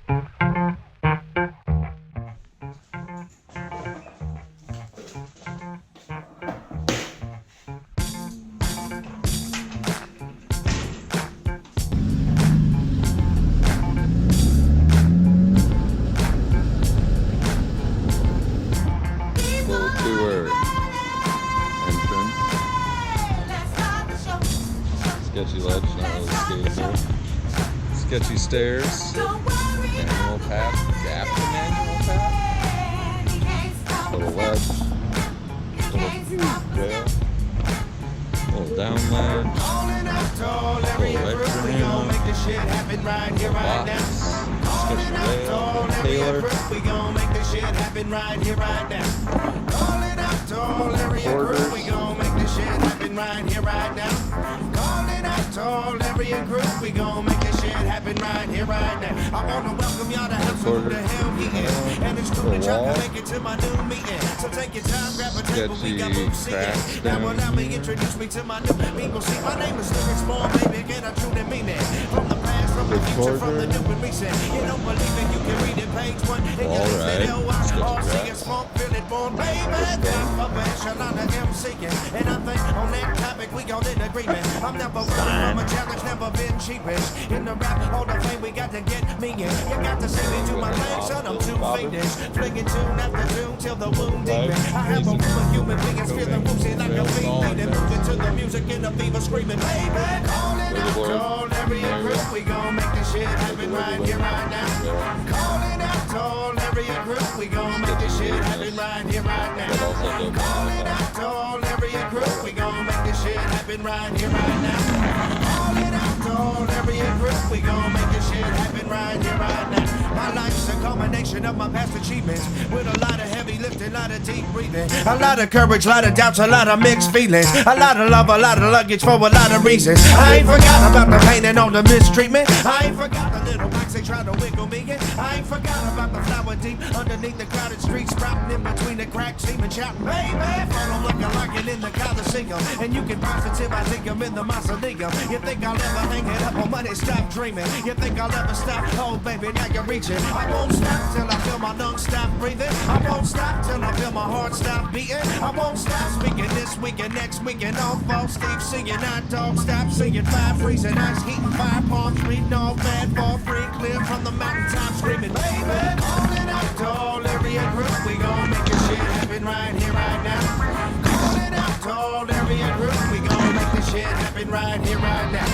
Sketchy ledge, not really skatable. Sketchy stairs, manual path, gap to manual path, little ledge, little rail, little down ledge, little ledge ramp, box, sketchy rail, Taylor, all area group, we gon' make this shit happen right here, right now. I wanna welcome y'all to House Who the Hell He Is. And it's cool that y'all can make it to my new meeting. So take your time, grab a table, we got boots seated. Now allow me introduce me to my new people. See, my name is Lyrics Born, baby, and I truly mean it. From the past, from the future, from the new and recent. You don't believe it, you can read it, page 1. And you listen to L.Y. All see is smoke, feel it born, baby. Top of echelon of MCing. And I think on that topic, we all in agreement. I'm never running from a challenge, never been cheapish. In the rap hall of fame, we got to get me in. You got to see me do my thing, son, I'm too fiendish. Flinging tune after tune till the wound deepen. I have a room of human beings feeling woozy like a fiend. And moving to the music in the fever screaming, baby. Call it out to all area group, we gon' make this shit happen right here, right now. Call it out to all area group, we gon' make this shit happen right here, right now. Call it out to all area group, we gon' make this shit happen right here, right now. Call it out to all area group, we gon' make this shit happen right here, right now. My life's a culmination of my past achievements, with a lot of heavy lifting, a lot of deep breathing, a lot of courage, a lot of doubts, a lot of mixed feelings, a lot of love, a lot of luggage for a lot of reasons. I ain't forgot about the pain and all the mistreatment. I ain't forgot the little bikes they try to wiggle me in. I ain't forgot about the flower deep underneath the crowded streets, sprouting in between the cracks, steaming, shouting, baby, follow looking like it in the Coliseum. And you can positive, I think I'm in the mausoleum. You think I'll ever hang it up on money, stop dreaming. You think I'll ever stop? Oh baby, now you're reaching. I won't stop till I feel my lungs stop breathing. I won't stop till I feel my heart stop beating. I won't stop speaking this week and next week and all fall Steve singing, I don't stop singing. Fire freezing, ice heating, fire palms reading all bad, fall free, clear from the mountaintop screaming, baby. Call it out to all area group, we gon' make this shit happen right here, right now. Call it out to all area group, we gon' make this shit happen right here, right now.